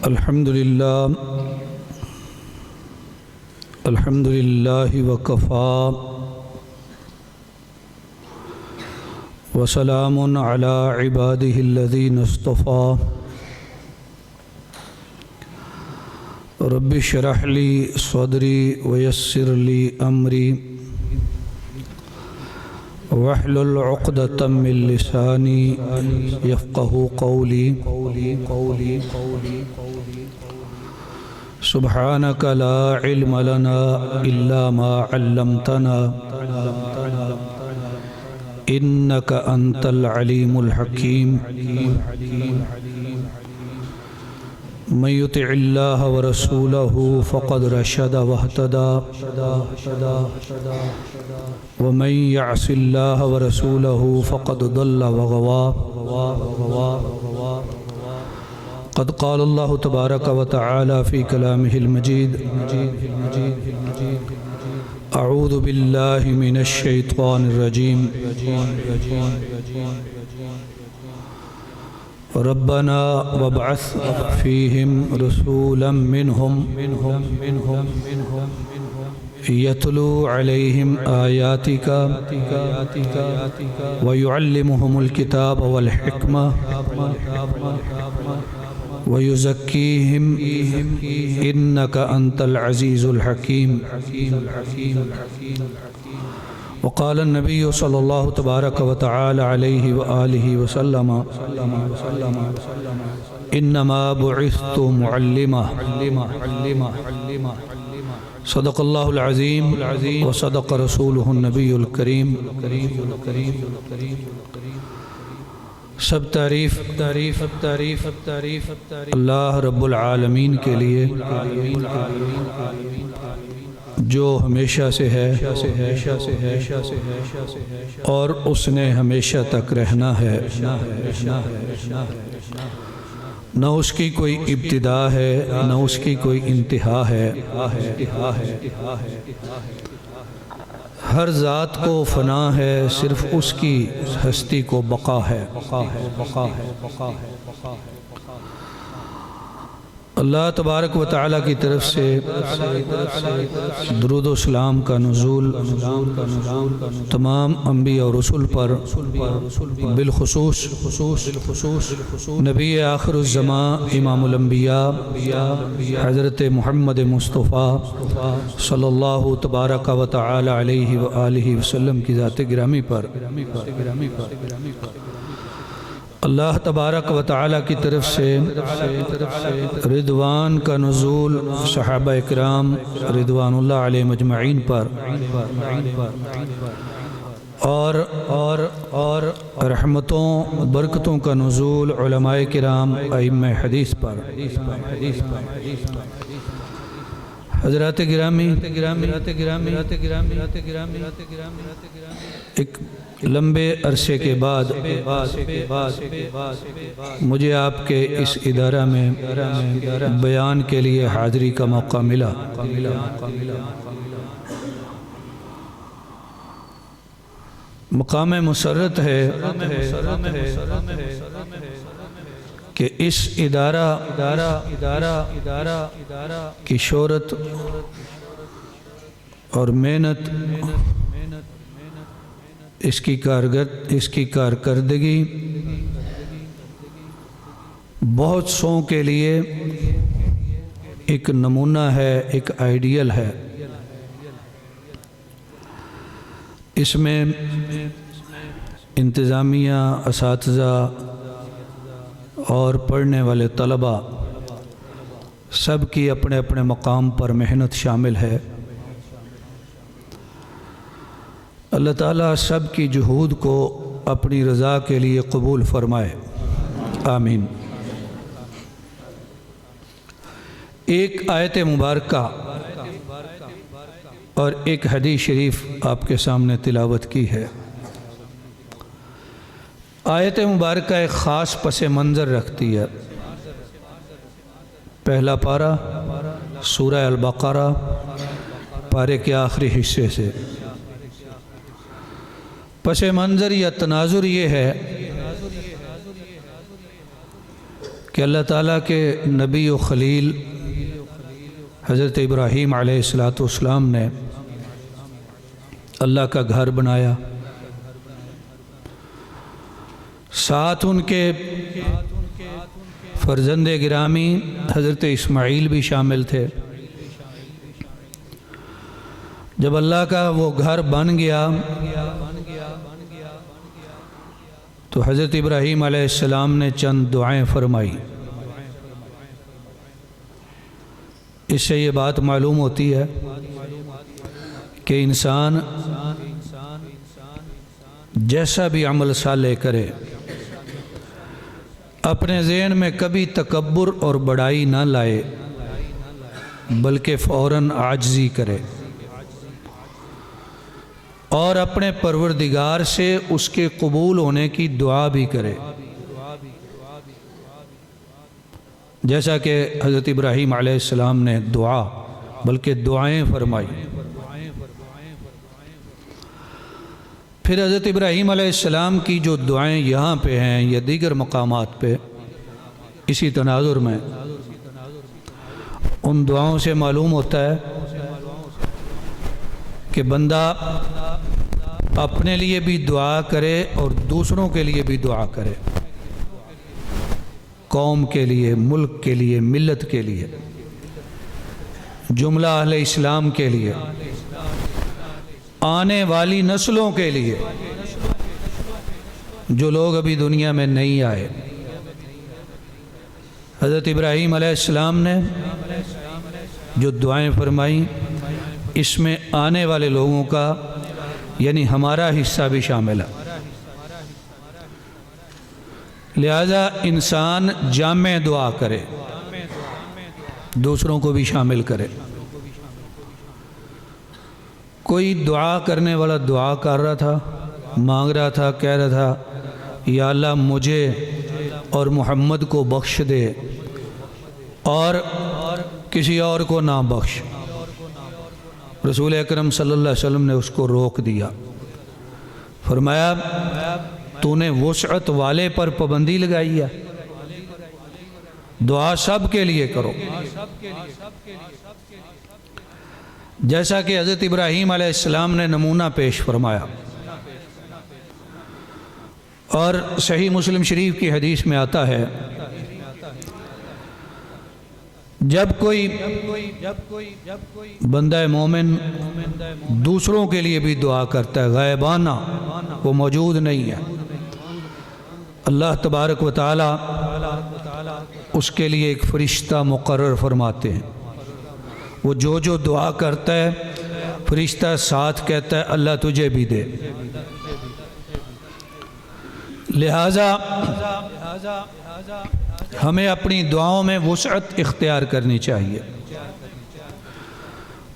الحمدللہ وکفا وسلام علی عبادہ الذین اصطفیٰ رب اشرح لی صدری ویسر لی امری واحلل عقدۃ من لسانی یفقہوا قولی سبحانک لا علم لنا الا ما علمتنا انک انت العلیم الحکیم من یطع اللہ ورسولہ فقد رشد واہتدى ومن یعص اللہ ورسولہ فقد ضل وغوى قد قال اللہ تبارک وتعالی فی کلامہ المجید اعوذ باللہ من الشیطان الرجیم ربنا وابعث فیہم رسولا منہم یتلو علیہم آیاتک ویعلمہم الکتاب والحکمہ وَيُزَكِّيهِمْ إِنَّكَ أَنْتَ الْعَزِيزُ الْحَكِيمُ وقال النبي صلى الله تبارك وتعالى عليه وآله وسلم إنما بعثت معلما صدق الله العظيم وصدق رسوله النبي الكريم سب تعریف اللہ رب العالمین کے لیے جو ہمیشہ سے ہے اور اس نے ہمیشہ تک رہنا ہے، نہ اس کی کوئی ابتدا ہے نہ اس کی کوئی انتہا ہے۔ ہر ذات کو فنا ہے، صرف اس کی ہستی کو بقا ہے۔ اللہ تبارک و تعالیٰ کی طرف سے درود و سلام کا نزول تمام انبیاء و رسول پر، بالخصوص نبی آخر الزمان امام الانبیاء حضرت محمد مصطفیٰ صلی اللہ تبارک و تعالی علیہ وآلہ وسلم کی ذات گرامی پر اللہ تبارک و تعالیٰ کی طرف سے رضوان کا نزول صحابہ اکرام رضوان اللہ علیہ مجمعین پر اور رحمتوں برکتوں کا نزول علماء کرام ائمہ حدیث پر۔ حضرات گرامی، ایک لمبے عرصے کے بعد مجھے آپ کے اس ادارہ میں بیان کے لیے حاضری کا موقع ملا۔ مقام مسرت ہے کہ اس ادارہ کی شہرت اور محنت، اس کی کارکردگی بہت سوں کے لیے ایک نمونہ ہے، ایک آئیڈیل ہے۔ اس میں انتظامیہ، اساتذہ اور پڑھنے والے طلباء سب کی اپنے اپنے مقام پر محنت شامل ہے۔ اللہ تعالیٰ سب کی جہود کو اپنی رضا کے لیے قبول فرمائے، آمین۔ ایک آیت مبارکہ اور ایک حدیث شریف آپ کے سامنے تلاوت کی ہے۔ آیت مبارکہ ایک خاص پس منظر رکھتی ہے۔ پہلا پارہ سورہ البقرہ پارے کے آخری حصے سے۔ پس منظر یا تناظر یہ ہے کہ اللہ تعالیٰ کے نبی و خلیل حضرت ابراہیم علیہ السلام نے اللہ کا گھر بنایا، ساتھ ان کے فرزند گرامی حضرت اسماعیل بھی شامل تھے۔ جب اللہ کا وہ گھر بن گیا تو حضرت ابراہیم علیہ السلام نے چند دعائیں فرمائی۔ اس سے یہ بات معلوم ہوتی ہے کہ انسان جیسا بھی عمل صالح کرے اپنے ذہن میں کبھی تکبر اور بڑائی نہ لائے، بلکہ فوراً عاجزی کرے اور اپنے پروردگار سے اس کے قبول ہونے کی دعا بھی کرے، جیسا کہ حضرت ابراہیم علیہ السلام نے بلکہ دعائیں فرمائی۔ پھر حضرت ابراہیم علیہ السلام کی جو دعائیں یہاں پہ ہیں یا دیگر مقامات پہ اسی تناظر میں، ان دعاؤں سے معلوم ہوتا ہے کہ بندہ اپنے لیے بھی دعا کرے اور دوسروں کے لیے بھی دعا کرے، قوم کے لیے، ملک کے لیے، ملت کے لیے، جملہ اہل اسلام کے لیے، آنے والی نسلوں کے لیے جو لوگ ابھی دنیا میں نہیں آئے۔ حضرت ابراہیم علیہ السلام نے جو دعائیں فرمائیں اس میں آنے والے لوگوں کا یعنی ہمارا حصہ بھی شامل ہے، لہذا انسان جامع دعا کرے، دوسروں کو بھی شامل کرے۔ کوئی دعا کرنے والا دعا کر رہا تھا، مانگ رہا تھا، کہہ رہا تھا یا اللہ مجھے اور محمد کو بخش دے اور کسی اور کو نہ بخش۔ رسول اکرم صلی اللہ علیہ وسلم نے اس کو روک دیا، فرمایا تو نے وسعت والے پر پابندی لگائی ہے، دعا سب کے لیے کرو، جیسا کہ حضرت ابراہیم علیہ السلام نے نمونہ پیش فرمایا۔ اور صحیح مسلم شریف کی حدیث میں آتا ہے جب کوئی بندہ مومن دوسروں کے لیے بھی دعا کرتا ہے، غائبانہ، وہ موجود نہیں ہے، اللہ تبارک و تعالی اس کے لیے ایک فرشتہ مقرر فرماتے ہیں، وہ جو دعا کرتا ہے فرشتہ ساتھ کہتا ہے اللہ تجھے بھی دے۔ لہذا ہمیں اپنی دعاؤں میں وسعت اختیار کرنی چاہیے۔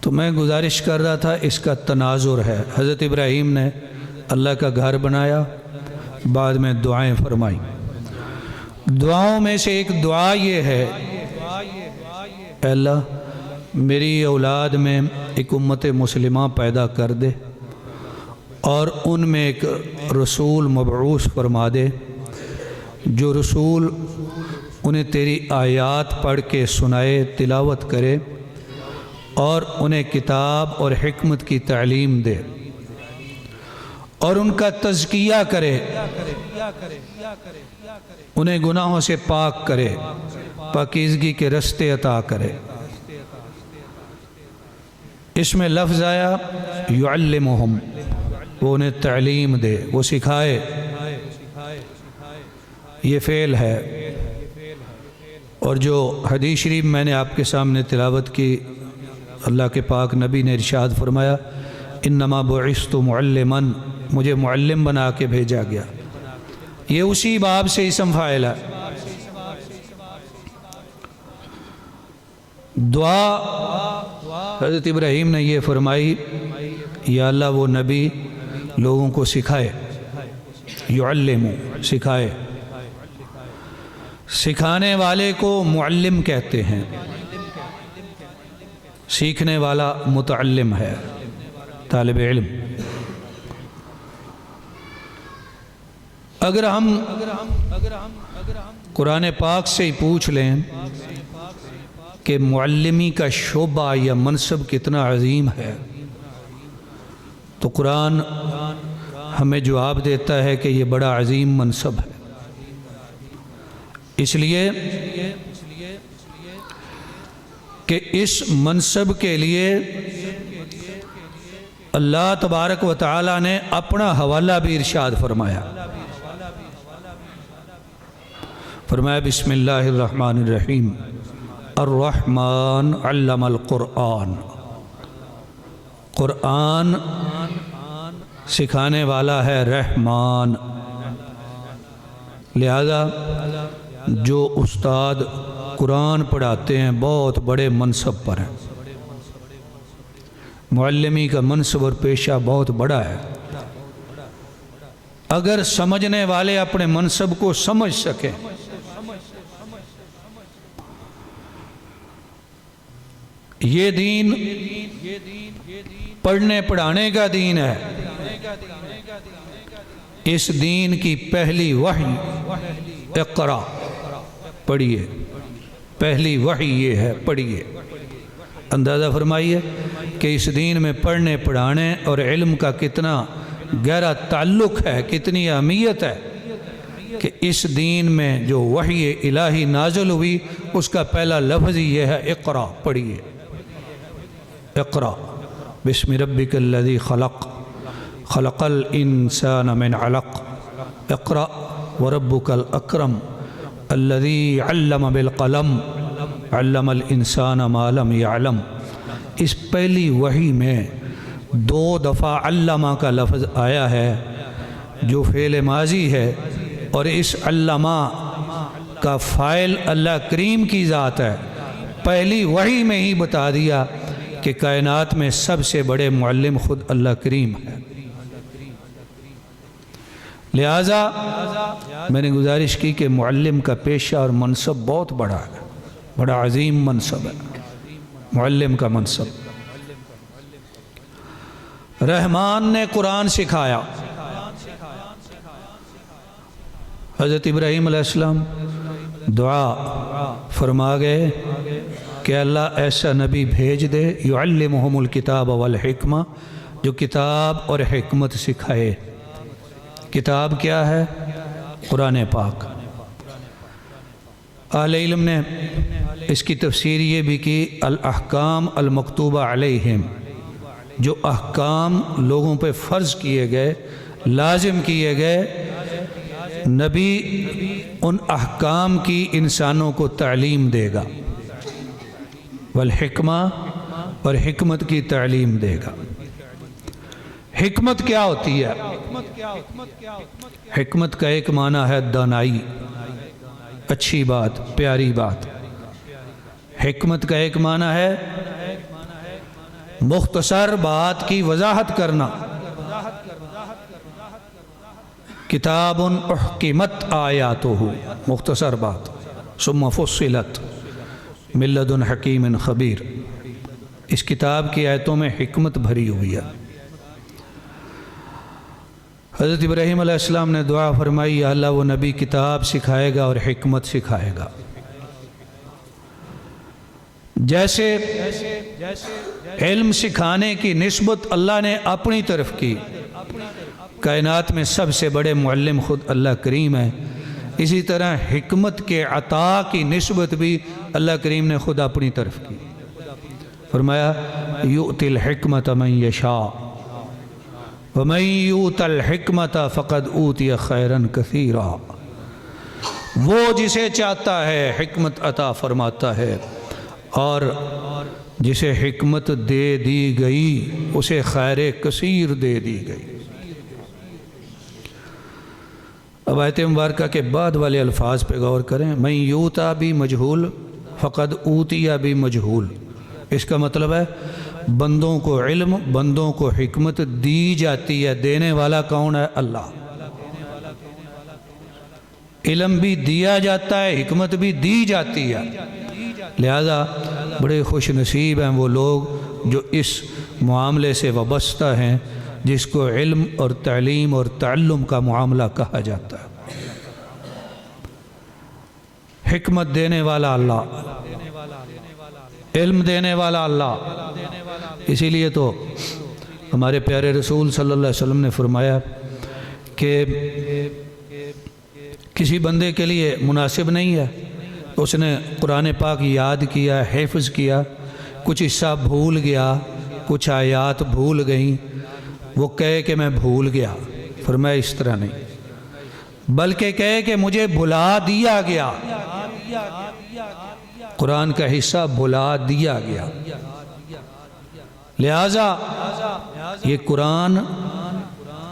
تو میں گزارش کر رہا تھا اس کا تناظر ہے، حضرت ابراہیم نے اللہ کا گھر بنایا، بعد میں دعائیں فرمائی۔ دعاؤں میں سے ایک دعا یہ ہے اے اللہ میری اولاد میں ایک امت مسلمہ پیدا کر دے اور ان میں ایک رسول مبعوث فرما دے، جو رسول انہیں تیری آیات پڑھ کے سنائے، تلاوت کرے اور انہیں کتاب اور حکمت کی تعلیم دے اور ان کا تزکیہ کرے، انہیں گناہوں سے پاک کرے، پاکیزگی کے رستے عطا کرے۔ اس میں لفظ آیا یعلمہم، وہ انہیں تعلیم دے، وہ سکھائے، یہ فعل ہے۔ اور جو حدیث شریف میں نے آپ کے سامنے تلاوت کی، اللہ کے پاک نبی نے ارشاد فرمایا انما بعثت معلما، مجھے معلم بنا کے بھیجا گیا، یہ اسی باب سے اسم فاعل ہے۔ دعا حضرت ابراہیم نے یہ فرمائی یا اللہ وہ نبی لوگوں کو سکھائے، یعلم، سکھائے، سکھانے والے کو معلم کہتے ہیں، سیکھنے والا متعلم ہے، طالب علم۔ اگر ہم قرآن پاک سے ہی پوچھ لیں کہ معلمی کا شعبہ یا منصب کتنا عظیم ہے، تو قرآن ہمیں جواب دیتا ہے کہ یہ بڑا عظیم منصب ہے۔ اس لیے کہ اس منصب کے لیے اللہ تبارک و تعالی نے اپنا حوالہ بھی ارشاد فرمایا۔ فرمایا بسم اللہ الرحمن الرحیم، الرحمن علم القرآن، قرآن سکھانے والا ہے رحمان۔ لہذا جو استاد قرآن پڑھاتے ہیں بہت بڑے منصب پر ہیں، معلمی کا منصب اور پیشہ بہت بڑا ہے۔ اگر سمجھنے والے اپنے منصب کو سمجھ سکیں، یہ دین پڑھنے پڑھانے کا دین ہے۔ اس دین کی پہلی وحی اقرا، پڑھیے، پہلی وحی یہ ہے، پڑھیے۔ اندازہ فرمائیے کہ اس دین میں پڑھنے پڑھانے اور علم کا کتنا گہرا تعلق ہے، کتنی اہمیت ہے کہ اس دین میں جو وحی الہی نازل ہوئی اس کا پہلا لفظ یہ ہے اقرا، پڑھیے۔ اقرا بسم ربک الذی خلق، خلق الانسان من علق، اقرا وربک الاکرم الذی علم بالقلم، علم الانسان ما لم یعلم۔ اس پہلی وحی میں 2 دفعہ علمہ کا لفظ آیا ہے جو فعل ماضی ہے، اور اس علمہ کا فاعل اللہ کریم کی ذات ہے۔ پہلی وحی میں ہی بتا دیا کہ کائنات میں سب سے بڑے معلم خود اللہ کریم ہے۔ لہٰذا میں نے گزارش کی کہ معلم کا پیشہ اور منصب بہت بڑا ہے، بڑا عظیم منصب ہے معلم کا منصب۔ رحمان نے قرآن سکھایا۔ حضرت ابراہیم علیہ السلام دعا فرما گئے کہ اللہ ایسا نبی بھیج دے یعلمہم الکتاب والحکمہ، جو کتاب اور حکمت سکھائے۔ کتاب کیا ہے؟ قرآن پاک۔ اہل علم نے اس کی تفسیر یہ بھی کی الاحکام المکتوبہ علیہم، جو احکام لوگوں پہ فرض کیے گئے، لازم کیے گئے، نبی ان احکام کی انسانوں کو تعلیم دے گا، والحکمہ، اور حکمت کی تعلیم دے گا۔ حکمت کیا ہوتی ہے؟ حکمت کا ایک معنی ہے دانائی، اچھی بات، پیاری بات۔ حکمت کا ایک معنی ہے مختصر بات کی وضاحت کرنا۔ کتاب احکمت آیاتہ، مختصر بات، ثم فصلت من لدن حکیم خبیر۔ اس کتاب کی آیتوں میں حکمت بھری ہوئی ہے۔ حضرت ابراہیم علیہ السلام نے دعا فرمائی، یا اللہ وہ نبی کتاب سکھائے گا اور حکمت سکھائے گا۔ جیسے علم سکھانے کی نسبت اللہ نے اپنی طرف کی، کائنات میں سب سے بڑے معلم خود اللہ کریم ہے، اسی طرح حکمت کے عطا کی نسبت بھی اللہ کریم نے خود اپنی طرف کی۔ فرمایا یؤتی الحکمت من یشاء ومن یؤت الحکمت فقد اوتی خیرا کثیرا۔ وہ جسے چاہتا ہے حکمت عطا فرماتا ہے، اور جسے حکمت دے دی گئی اسے خیر کثیر دے دی گئی۔ اب آیت مبارکہ کے بعد والے الفاظ پہ غور کریں۔ من یوتا بھی مجہول، فقد اوتیا بھی مجہول۔ اس کا مطلب ہے بندوں کو علم، بندوں کو حکمت دی جاتی ہے، دینے والا کون ہے؟ اللہ۔ علم بھی دیا جاتا ہے، حکمت بھی دی جاتی ہے۔ لہذا بڑے خوش نصیب ہیں وہ لوگ جو اس معاملے سے وابستہ ہیں، جس کو علم اور تعلیم اور تعلم کا معاملہ کہا جاتا ہے۔ حکمت دینے والا اللہ، علم دینے والا اللہ۔ اسی لیے تو ہمارے پیارے رسول صلی اللہ علیہ وسلم نے فرمایا کہ کسی بندے کے لیے مناسب نہیں ہے اس نے قرآن پاک یاد کیا، حفظ کیا، کچھ حصہ بھول گیا، کچھ آیات بھول گئیں، وہ کہے کہ میں بھول گیا۔ فرمایا اس طرح نہیں، بلکہ کہے کہ مجھے بھلا دیا گیا، قرآن کا حصہ بھلا دیا گیا۔ لہٰذا یہ قرآن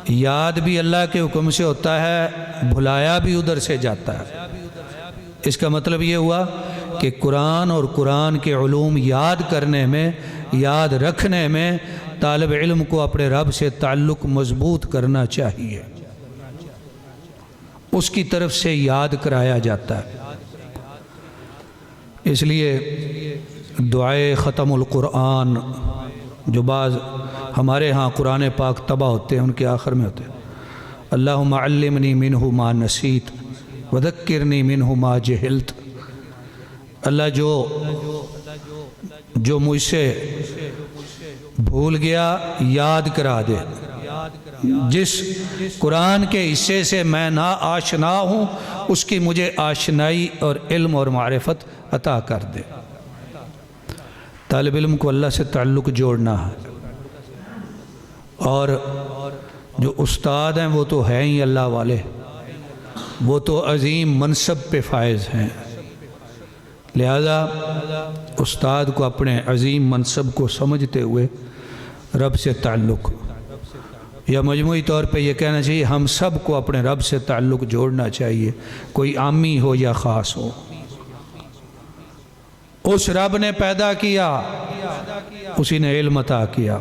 یاد بھی اللہ کے حکم سے ہوتا ہے، بھلایا بھی ادھر سے جاتا ہے۔ اس کا مطلب یہ ہوا کہ قرآن اور قرآن کے علوم یاد کرنے میں، یاد رکھنے میں طالب علم کو اپنے رب سے تعلق مضبوط کرنا چاہیے، اس کی طرف سے یاد کرایا جاتا ہے۔ اس لیے دعائے ختم القرآن جو بعض ہمارے ہاں قرآن پاک طبع ہوتے ہیں ان کے آخر میں ہوتے ہیں، اللہم علمنی منہ ما نسیت وذکرنی منہ ما جہلت۔ اللہ جو مجھ سے بھول گیا یاد کرا دے، جس قرآن کے حصے سے میں نا آشنا ہوں اس کی مجھے آشنائی اور علم اور معرفت عطا کر دے۔ طالب علم کو اللہ سے تعلق جوڑنا ہے، اور جو استاد ہیں وہ تو ہیں ہی اللہ والے، وہ تو عظیم منصب پہ فائز ہیں، لہذا استاد کو اپنے عظیم منصب کو سمجھتے ہوئے رب سے تعلق، یا مجموعی طور پہ یہ کہنا چاہیے ہم سب کو اپنے رب سے تعلق جوڑنا چاہیے، کوئی عامی ہو یا خاص ہو۔ اس رب نے پیدا کیا، اسی نے علم عطا کیا،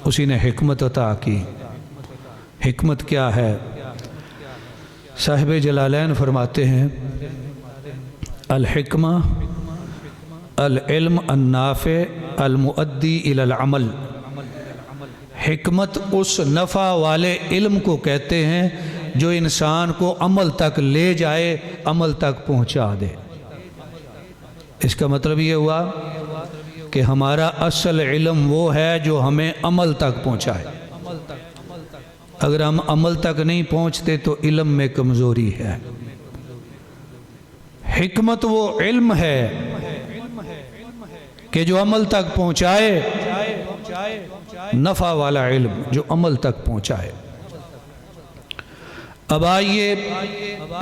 اسی نے حکمت عطا کی۔ حکمت کیا ہے؟ صاحب جلالین فرماتے ہیں الحکمہ العلم النافع المؤدی الی العمل۔ حکمت اس نفع والے علم کو کہتے ہیں جو انسان کو عمل تک لے جائے، عمل تک پہنچا دے۔ اس کا مطلب یہ ہوا کہ ہمارا اصل علم وہ ہے جو ہمیں عمل تک پہنچائے۔ اگر ہم عمل تک نہیں پہنچتے تو علم میں کمزوری ہے۔ حکمت وہ علم ہے کہ جو عمل تک پہنچائے، نفع والا علم جو عمل تک پہنچائے۔ اب آئیے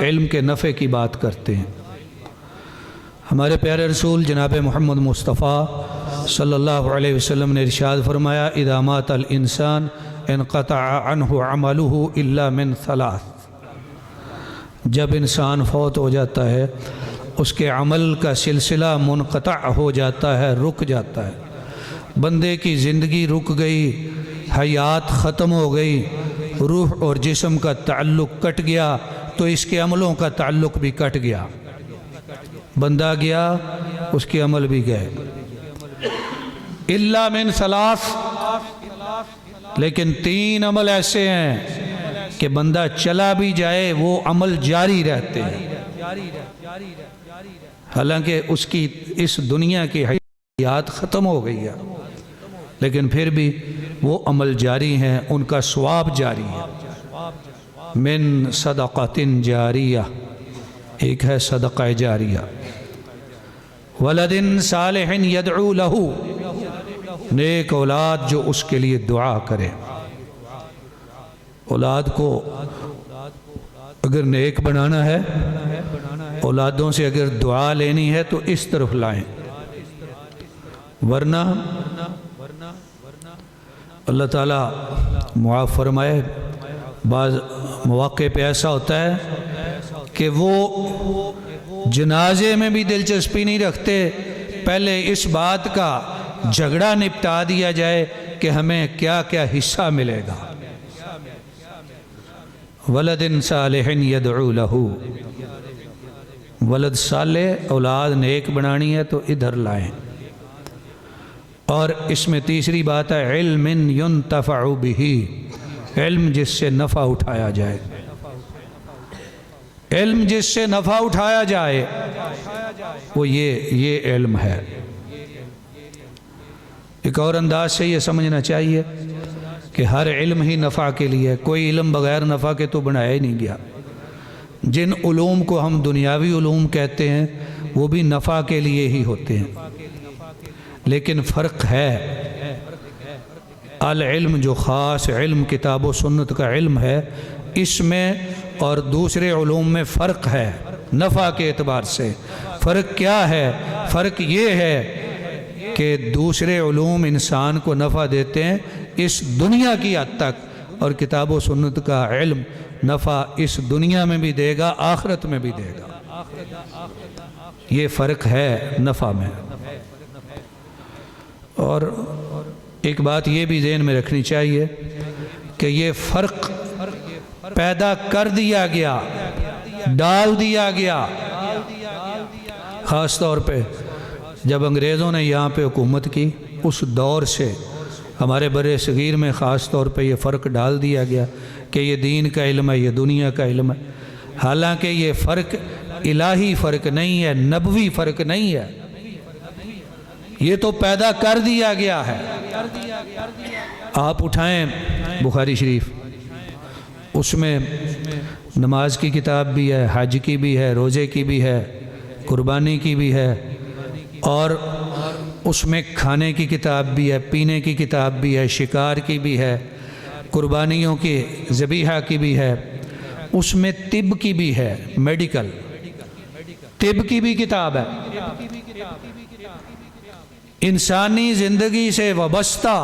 علم کے نفع کی بات کرتے ہیں۔ ہمارے پیارے رسول جناب محمد مصطفیٰ صلی اللہ علیہ وسلم نے ارشاد فرمایا اذا مات الانسان انقطع عنہ عملہ الا من ثلاث۔ جب انسان فوت ہو جاتا ہے اس کے عمل کا سلسلہ منقطع ہو جاتا ہے، رک جاتا ہے، بندے کی زندگی رک گئی، حیات ختم ہو گئی، روح اور جسم کا تعلق کٹ گیا تو اس کے عملوں کا تعلق بھی کٹ گیا۔ بندہ گیا، اس کے عمل بھی گئے۔ الا من ثلاث، لیکن 3 عمل ایسے ہیں کہ بندہ چلا بھی جائے وہ عمل جاری رہتے ہیں، حالانکہ اس کی اس دنیا کی حیات ختم ہو گئی ہے، لیکن پھر بھی وہ عمل جاری ہیں، ان کا ثواب جاری ہے۔ من صدقۃ جاریہ، ایک ہے صدقہ جاریہ، ولد صالح یدعو لہ، نیک اولاد جو اس کے لیے دعا کرے۔ اولاد کو اگر نیک بنانا ہے، اولادوں سے اگر دعا لینی ہے تو اس طرف لائیں، ورنہ اللہ تعالیٰ معاف فرمائے بعض مواقع پہ ایسا ہوتا ہے کہ وہ جنازے میں بھی دلچسپی نہیں رکھتے، پہلے اس بات کا جھگڑا نپٹا دیا جائے کہ ہمیں کیا کیا حصہ ملے گا۔ ولد صالح یدعو لہ، ولد صالح اولاد نیک بنانی ہے تو ادھر لائیں۔ اور اس میں تیسری بات ہے علم ينتفع بہ، علم جس سے نفع اٹھایا جائے، علم جس سے نفع اٹھایا جائے۔ وہ یہ علم ہے۔ ایک اور انداز سے یہ سمجھنا چاہیے کہ ہر علم ہی نفع کے لیے ہے، کوئی علم بغیر نفع کے تو بنایا ہی نہیں گیا۔ جن علوم کو ہم دنیاوی علوم کہتے ہیں وہ بھی نفع کے لیے ہی ہوتے ہیں، لیکن فرق ہے۔ العلم جو خاص علم کتاب و سنت کا علم ہے، اس میں اور دوسرے علوم میں فرق ہے۔ نفع کے اعتبار سے فرق کیا ہے؟ فرق یہ ہے کہ دوسرے علوم انسان کو نفع دیتے ہیں اس دنیا کی حد تک، اور کتاب و سنت کا علم نفع اس دنیا میں بھی دے گا، آخرت میں بھی دے گا۔ یہ فرق ہے نفع میں۔ اور ایک بات یہ بھی ذہن میں رکھنی چاہیے کہ یہ فرق پیدا کر دیا گیا، ڈال دیا گیا، خاص طور پہ جب انگریزوں نے یہاں پہ حکومت کی، اس دور سے ہمارے برِ صغیر میں خاص طور پہ یہ فرق ڈال دیا گیا کہ یہ دین کا علم ہے، یہ دنیا کا علم ہے، حالانکہ یہ فرق الہی فرق نہیں ہے، نبوی فرق نہیں ہے، یہ تو پیدا کر دیا گیا ہے۔ آپ اٹھائیں بخاری شریف، اس میں نماز کی کتاب بھی ہے، حج کی بھی ہے، روزے کی بھی ہے، قربانی کی بھی ہے، اور اس میں کھانے کی کتاب بھی ہے، پینے کی کتاب بھی ہے، شکار کی بھی ہے، قربانیوں کی ذبیحہ کی بھی ہے، اس میں طب کی بھی ہے، میڈیکل طب کی بھی کتاب ہے، انسانی زندگی سے وابستہ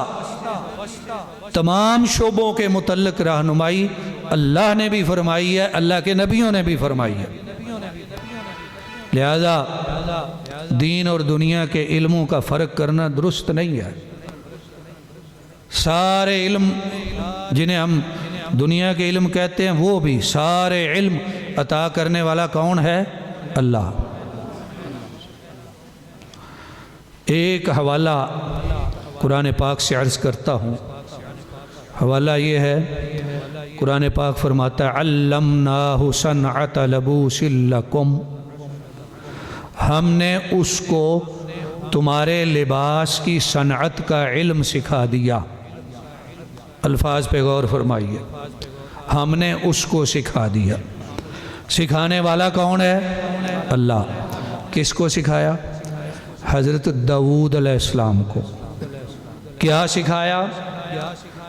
تمام شعبوں کے متعلق رہنمائی اللہ نے بھی فرمائی ہے، اللہ کے نبیوں نے بھی فرمائی ہے۔ لہذا دین اور دنیا کے علموں کا فرق کرنا درست نہیں ہے۔ سارے علم جنہیں ہم دنیا کے علم کہتے ہیں، وہ بھی سارے علم عطا کرنے والا کون ہے؟ اللہ۔ ایک حوالہ قرآن پاک سے عرض کرتا ہوں، حوالہ یہ ہے، قرآن پاک فرماتا ہے علمناہ صنعۃ لبوس لکم، ہم نے اس کو تمہارے لباس کی صنعت کا علم سکھا دیا۔ الفاظ پہ غور فرمائیے، ہم نے اس کو سکھا دیا۔ سکھانے والا کون ہے؟ اللہ۔ کس کو سکھایا؟ حضرت داؤد علیہ السلام کو۔ کیا سکھایا؟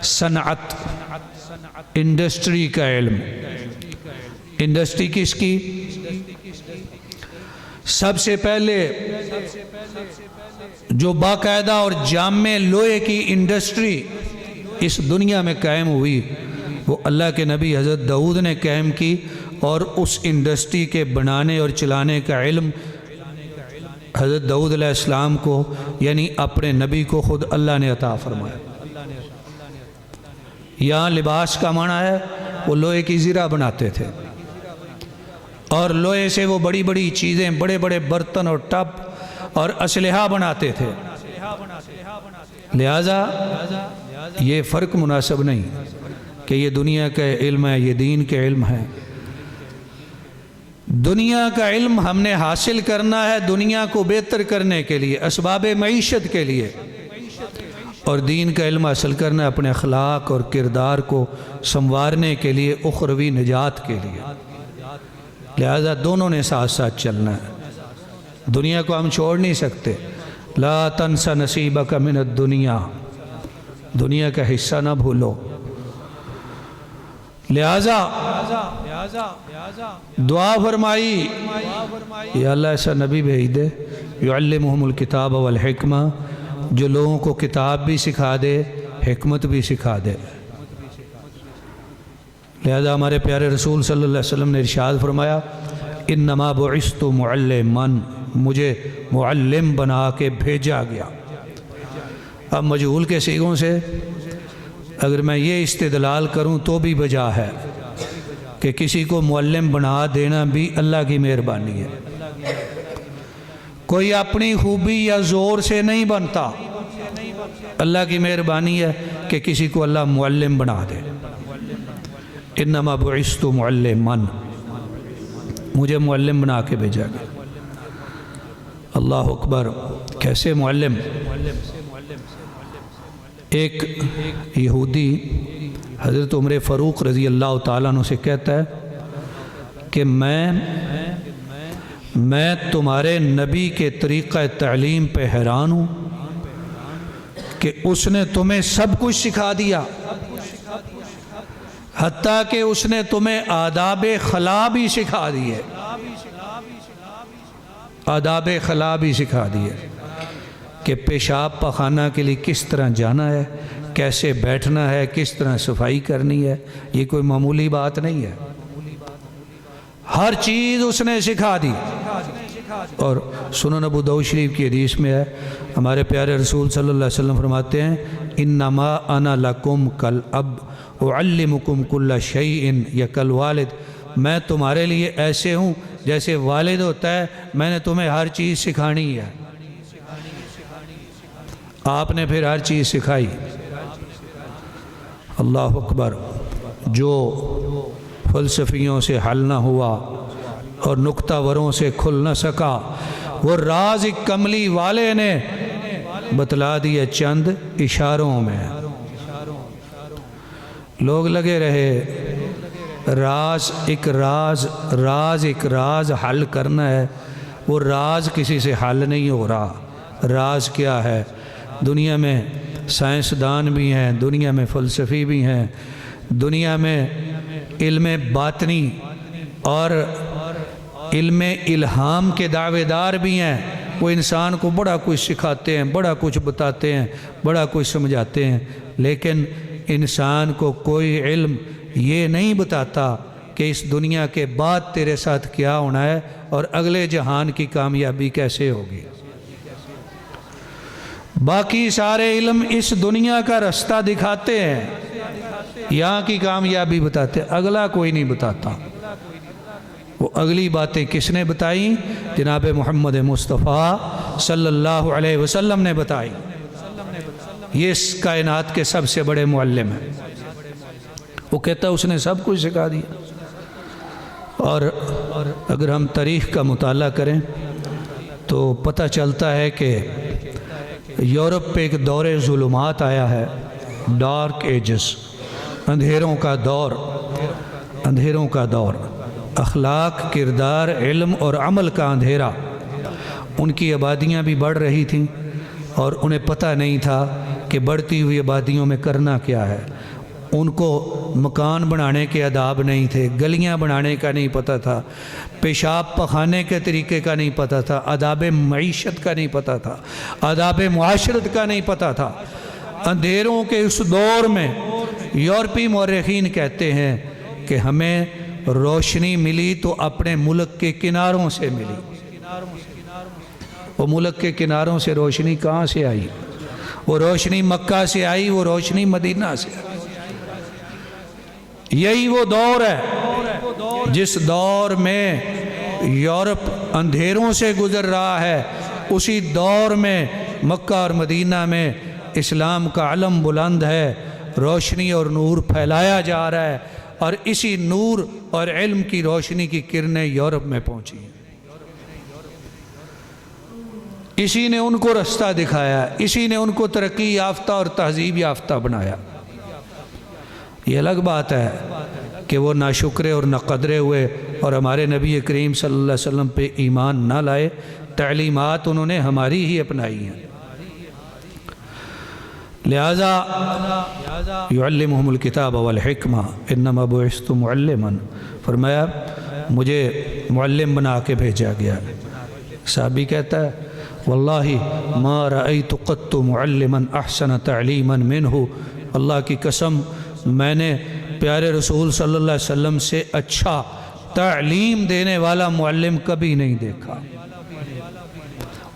صنعت، انڈسٹری کا علم۔ انڈسٹری کس کی؟ سب سے پہلے جو باقاعدہ اور جامع لوہے کی انڈسٹری اس دنیا میں قائم ہوئی، وہ اللہ کے نبی حضرت داؤد نے قائم کی، اور اس انڈسٹری کے بنانے اور چلانے کا علم حضرت داؤد علیہ السلام کو، یعنی اپنے نبی کو خود اللہ نے عطا فرمایا۔ یہاں لباس کا معنی ہے وہ لوہے کی زرہ بناتے تھے، اور لوہے سے وہ بڑی بڑی چیزیں، بڑے بڑے برتن اور ٹب اور اسلحہ بناتے تھے۔ لہذا یہ فرق مناسب نہیں کہ یہ دنیا کا علم ہے، یہ دین کے علم ہے۔ دنیا کا علم ہم نے حاصل کرنا ہے دنیا کو بہتر کرنے کے لیے، اسباب معیشت کے لیے، اور دین کا علم حاصل کرنا ہے اپنے اخلاق اور کردار کو سنوارنے کے لیے، اخروی نجات کے لیے۔ لہذا دونوں نے ساتھ ساتھ چلنا ہے، دنیا کو ہم چھوڑ نہیں سکتے۔ لا تنس نصیبک من الدنیا، دنیا کا حصہ نہ بھولو۔ لہذا دعا فرمائی، یا اللہ ایسا نبی بھیج دے یعلمہم الکتاب والحکمہ، جو لوگوں کو کتاب بھی سکھا دے، حکمت بھی سکھا دے۔ لہذا ہمارے پیارے رسول صلی اللہ علیہ وسلم نے ارشاد فرمایا انما بعثت معلما، مجھے معلم بنا کے بھیجا گیا۔ اب مجہول کے صیغوں سے اگر میں یہ استدلال کروں تو بھی بجا ہے کہ کسی کو معلم بنا دینا بھی اللہ کی مہربانی ہے۔ کوئی اپنی خوبی یا زور سے نہیں بنتا، اللہ کی مہربانی ہے کہ کسی کو اللہ معلم بنا دے۔ انما بعثت معلما، مجھے معلم بنا کے بھیجا گیا۔ اللہ اکبر، کیسے معلم۔ ایک یہودی حضرت عمر فاروق رضی اللہ تعالیٰ عنہ سے کہتا ہے کہ میں تمہارے نبی کے طریقہ تعلیم پہ حیران ہوں کہ اس نے تمہیں سب کچھ سکھا دیا، حتیٰ کہ اس نے تمہیں آداب خلا بھی سکھا دیے، آداب خلا بھی سکھا دیے کہ پیشاب پخانہ کے لیے کس طرح جانا ہے، کیسے بیٹھنا ہے، کس طرح صفائی کرنی ہے۔ یہ کوئی معمولی بات نہیں ہے، ہر چیز اس نے سکھا دی۔ اور سنن ابو داؤد شریف کی حدیث میں ہے، ہمارے پیارے رسول صلی اللہ علیہ وسلم فرماتے ہیں انما انا لکم کالاب اعلمکم کل شیء یا کالوالد، میں تمہارے لیے ایسے ہوں جیسے والد ہوتا ہے، میں نے تمہیں ہر چیز سکھانی ہے۔ آپ نے پھر ہر چیز سکھائی۔ اللہ اکبر۔ جو فلسفیوں سے حل نہ ہوا اور نکتہ وروں سے کھل نہ سکا، وہ راز ایک کملی والے نے بتلا دیا چند اشاروں میں۔ لوگ لگے رہے راز ایک راز حل کرنا ہے، وہ راز کسی سے حل نہیں ہو رہا۔ راز کیا ہے؟ دنیا میں سائنسدان بھی ہیں، دنیا میں فلسفی بھی ہیں، دنیا میں علم باطنی اور علم الہام کے دعوے دار بھی ہیں۔ وہ انسان کو بڑا کچھ سکھاتے ہیں، بڑا کچھ بتاتے ہیں، بڑا کچھ سمجھاتے ہیں، لیکن انسان کو کوئی علم یہ نہیں بتاتا کہ اس دنیا کے بعد تیرے ساتھ کیا ہونا ہے اور اگلے جہان کی کامیابی کیسے ہوگی۔ باقی سارے علم اس دنیا کا رستہ دکھاتے ہیں، یہاں کی کامیابی بتاتے، اگلا کوئی نہیں بتاتا۔ وہ اگلی باتیں کس نے بتائیں؟ جناب محمد مصطفیٰ صلی اللہ علیہ وسلم نے بتائی۔ یہ اس کائنات کے سب سے بڑے معلم ہیں۔ وہ کہتا ہے اس نے سب کچھ سکھا دیا۔ اور اگر ہم تاریخ کا مطالعہ کریں تو پتہ چلتا ہے کہ یورپ پہ ایک دور ظلمات آیا ہے، ڈارک ایجز، اندھیروں کا دور، اندھیروں کا دور، اخلاق، کردار، علم اور عمل کا اندھیرا۔ ان کی آبادیاں بھی بڑھ رہی تھیں اور انہیں پتہ نہیں تھا کہ بڑھتی ہوئی آبادیوں میں کرنا کیا ہے۔ ان کو مکان بنانے کے آداب نہیں تھے، گلیاں بنانے کا نہیں پتہ تھا، پیشاب پخانے کے طریقے کا نہیں پتہ تھا، آداب معیشت کا نہیں پتہ تھا، آداب معاشرت کا نہیں پتہ تھا۔ اندھیروں کے اس دور میں یورپی مورخین کہتے ہیں کہ ہمیں روشنی ملی تو اپنے ملک کے کناروں سے ملی۔ وہ ملک کے کناروں سے روشنی کہاں سے آئی؟ وہ روشنی مکہ سے آئی، وہ روشنی مدینہ سے آئی۔ یہی وہ دور ہے جس دور میں یورپ اندھیروں سے گزر رہا ہے، اسی دور میں مکہ اور مدینہ میں اسلام کا علم بلند ہے، روشنی اور نور پھیلایا جا رہا ہے، اور اسی نور اور علم کی روشنی کی کرنیں یورپ میں پہنچی ہیں۔ اسی نے ان کو رستہ دکھایا، اسی نے ان کو ترقی یافتہ اور تہذیب یافتہ بنایا۔ یہ الگ بات ہے کہ وہ ناشکرے اور ناقدرے ہوئے اور ہمارے نبی کریم صلی اللہ علیہ وسلم پہ ایمان نہ لائے۔ تعلیمات انہوں نے ہماری ہی اپنائی ہیں، لہذا یعلمہم الکتاب والحکمہ انما بعثت معلما، فرمایا مجھے معلم بنا کے بھیجا گیا۔ صحابی کہتا ہے واللہ ما رأیت قط معلما احسن تعلیما منہ، اللہ کی قسم میں نے پیارے رسول صلی اللہ علیہ وسلم سے اچھا تعلیم دینے والا معلم کبھی نہیں دیکھا۔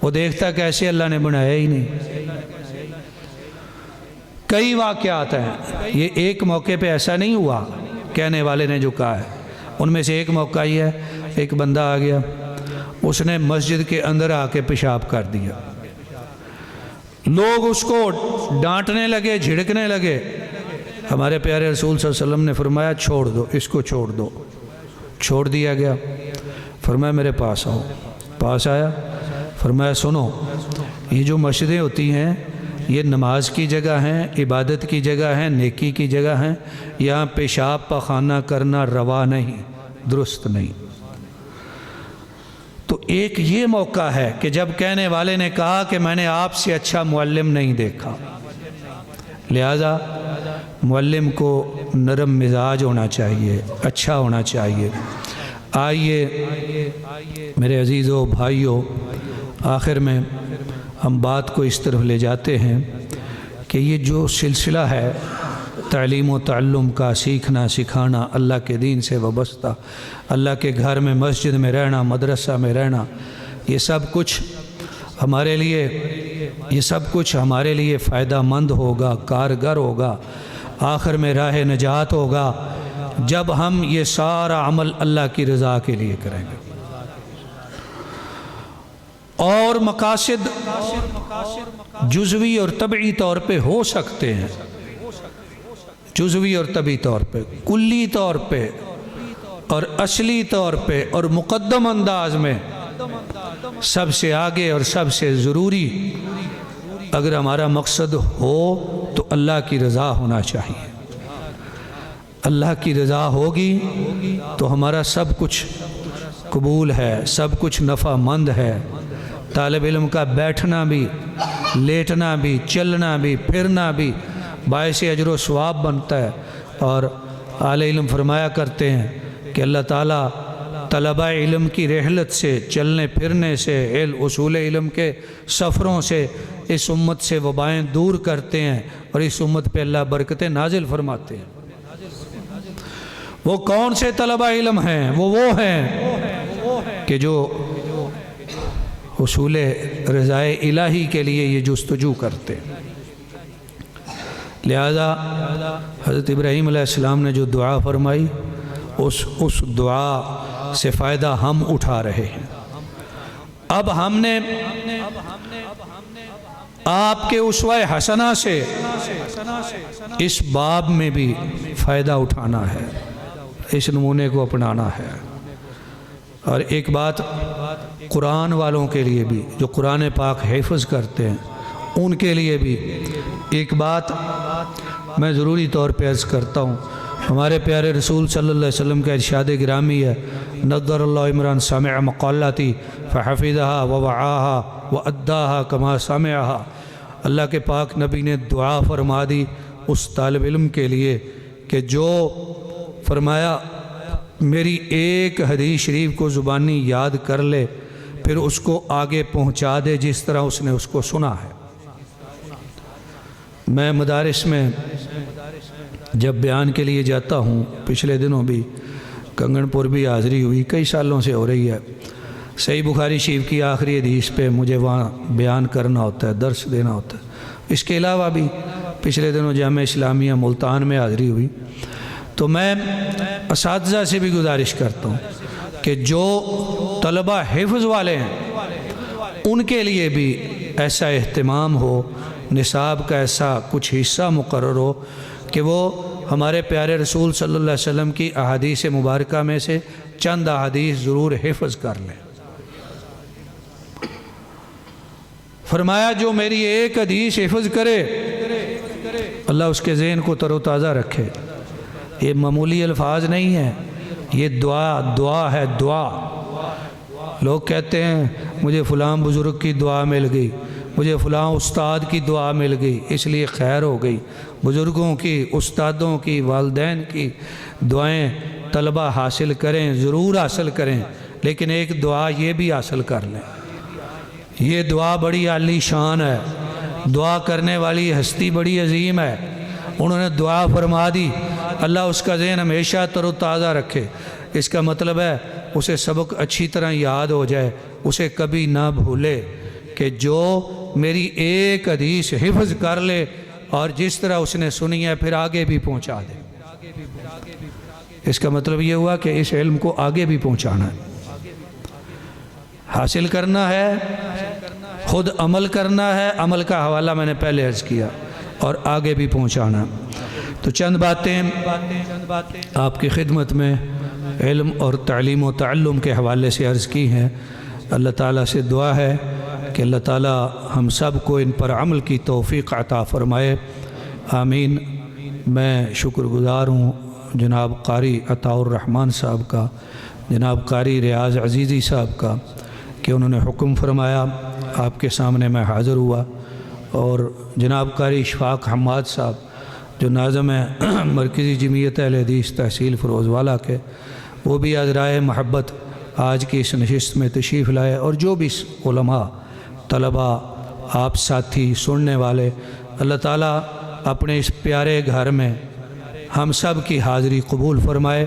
وہ دیکھتا کیسے اللہ نے بنایا ہی نہیں۔ کئی واقعات ہیں، یہ ایک موقع پہ ایسا نہیں ہوا کہنے والے نے جو کہا ہے۔ ان میں سے ایک موقع ہی ہے، ایک بندہ آ گیا، اس نے مسجد کے اندر آ کے پیشاب کر دیا۔ لوگ اس کو ڈانٹنے لگے، جھڑکنے لگے۔ ہمارے پیارے رسول صلی اللہ علیہ وسلم نے فرمایا چھوڑ دو اس کو، چھوڑ دو۔ چھوڑ دیا گیا۔ فرمایا میرے پاس آؤ۔ پاس آیا، فرمایا سنو، یہ جو مسجدیں ہوتی ہیں یہ نماز کی جگہ ہیں، عبادت کی جگہ ہیں، نیکی کی جگہ ہیں، یہاں پیشاب پخانہ کرنا روا نہیں، درست نہیں۔ تو ایک یہ موقع ہے کہ جب کہنے والے نے کہا کہ میں نے آپ سے اچھا معلم نہیں دیکھا، لہذا معلم کو نرم مزاج ہونا چاہیے، اچھا ہونا چاہیے۔ آئیے میرے عزیزوں بھائیوں، آخر میں ہم بات کو اس طرف لے جاتے ہیں کہ یہ جو سلسلہ ہے تعلیم و تعلم کا، سیکھنا سکھانا، اللہ کے دین سے وابستہ، اللہ کے گھر میں مسجد میں رہنا، مدرسہ میں رہنا، یہ سب کچھ ہمارے لیے فائدہ مند ہوگا، کارگر ہوگا، آخر میں راہ نجات ہوگا جب ہم یہ سارا عمل اللہ کی رضا کے لیے کریں گے۔ اور مقاصد جزوی اور طبعی طور پہ ہو سکتے ہیں، جزوی اور طبعی طور پہ، کلی طور پہ اور اصلی طور پہ اور مقدم انداز میں سب سے آگے اور سب سے ضروری اگر ہمارا مقصد ہو تو اللہ کی رضا ہونا چاہیے۔ اللہ کی رضا ہوگی تو ہمارا سب کچھ قبول ہے، سب کچھ نفع مند ہے۔ طالب علم کا بیٹھنا بھی، لیٹنا بھی، چلنا بھی، پھرنا بھی باعث اجر و ثواب بنتا ہے۔ اور اہل علم فرمایا کرتے ہیں کہ اللہ تعالیٰ طلبہ علم کی رحلت سے، چلنے پھرنے سے، اصول علم کے سفروں سے اس امت سے وبائیں دور کرتے ہیں اور اس امت پہ اللہ برکتیں نازل فرماتے ہیں۔ وہ کون سے طلبہ علم ہیں؟ وہ ہیں کہ جو حصول رضائے الہی کے لیے یہ جستجو کرتے ہیں۔ لہذا حضرت ابراہیم علیہ السلام نے جو دعا فرمائی اس دعا سے فائدہ ہم اٹھا رہے ہیں۔ اب ہم نے آپ کے اسوہ حسنہ سے اس باب میں بھی فائدہ اٹھانا ہے، اس نمونے کو اپنانا ہے۔ اور ایک بات قرآن والوں کے لیے بھی، جو قرآن پاک حفظ کرتے ہیں، ان کے لیے بھی ایک بات میں ضروری طور پہ عرض کرتا ہوں۔ ہمارے پیارے رسول صلی اللہ علیہ وسلم کا ارشاد گرامی ہے، نضر اللہ عمران سامع مقالتی فحفظہا ووعاہا واداہا کما سامعہا۔ اللہ کے پاک نبی نے دعا فرما دی اس طالب علم کے لیے کہ جو فرمایا میری ایک حدیث شریف کو زبانی یاد کر لے، پھر اس کو آگے پہنچا دے جس طرح اس نے اس کو سنا ہے۔ میں مدارس میں جب بیان کے لیے جاتا ہوں، پچھلے دنوں بھی کنگن پور بھی حاضری ہوئی، کئی سالوں سے ہو رہی ہے۔ صحیح بخاری شریف کی آخری حدیث پہ مجھے وہاں بیان کرنا ہوتا ہے، درس دینا ہوتا ہے۔ اس کے علاوہ بھی پچھلے دنوں جامعہ اسلامیہ ملتان میں حاضری ہوئی، تو میں اساتذہ سے بھی گزارش کرتا ہوں کہ جو طلبہ حفظ والے ہیں ان کے لیے بھی ایسا اہتمام ہو، نصاب کا ایسا کچھ حصہ مقرر ہو کہ وہ ہمارے پیارے رسول صلی اللہ علیہ وسلم کی احادیث مبارکہ میں سے چند احادیث ضرور حفظ کر لیں۔ فرمایا جو میری ایک حدیث حفظ کرے اللہ اس کے ذہن کو تر و تازہ رکھے۔ یہ معمولی الفاظ نہیں ہے، یہ دعا ہے، دعا۔ لوگ کہتے ہیں مجھے فلاں بزرگ کی دعا مل گئی، مجھے فلاں استاد کی دعا مل گئی، اس لیے خیر ہو گئی۔ بزرگوں کی، استادوں کی، والدین کی دعائیں طلبہ حاصل کریں، ضرور حاصل کریں، لیکن ایک دعا یہ بھی حاصل کر لیں۔ یہ دعا بڑی عالی شان ہے، دعا کرنے والی ہستی بڑی عظیم ہے۔ انہوں نے دعا فرما دی، اللہ اس کا ذہن ہمیشہ تر و تازہ رکھے۔ اس کا مطلب ہے اسے سبق اچھی طرح یاد ہو جائے، اسے کبھی نہ بھولے کہ جو میری ایک حدیث حفظ کر لے اور جس طرح اس نے سنی ہے پھر آگے بھی پہنچا دے۔ اس کا مطلب یہ ہوا کہ اس علم کو آگے بھی پہنچانا ہے، حاصل کرنا ہے، خود عمل کرنا ہے، عمل کا حوالہ میں نے پہلے عرض کیا، اور آگے بھی پہنچانا۔ تو چند باتیں آپ کی خدمت میں علم اور تعلیم و تعلم کے حوالے سے عرض کی ہیں۔ اللہ تعالیٰ سے دعا ہے کہ اللہ تعالی ہم سب کو ان پر عمل کی توفیق عطا فرمائے، آمین۔ میں شکر گزار ہوں جناب قاری عطاء الرحمن صاحب کا، جناب قاری ریاض عزیزی صاحب کا، کہ انہوں نے حکم فرمایا، آپ کے سامنے میں حاضر ہوا، اور جناب قاری اشفاق حماد صاحب جو ناظم ہیں مرکزی جمعیت اہل حدیث تحصیل فروزوالہ کے، وہ بھی عذرائے محبت آج کی اس نشست میں تشریف لائے، اور جو بھی علماء، طلباء، آپ ساتھی، سننے والے، اللہ تعالیٰ اپنے اس پیارے گھر میں ہم سب کی حاضری قبول فرمائے۔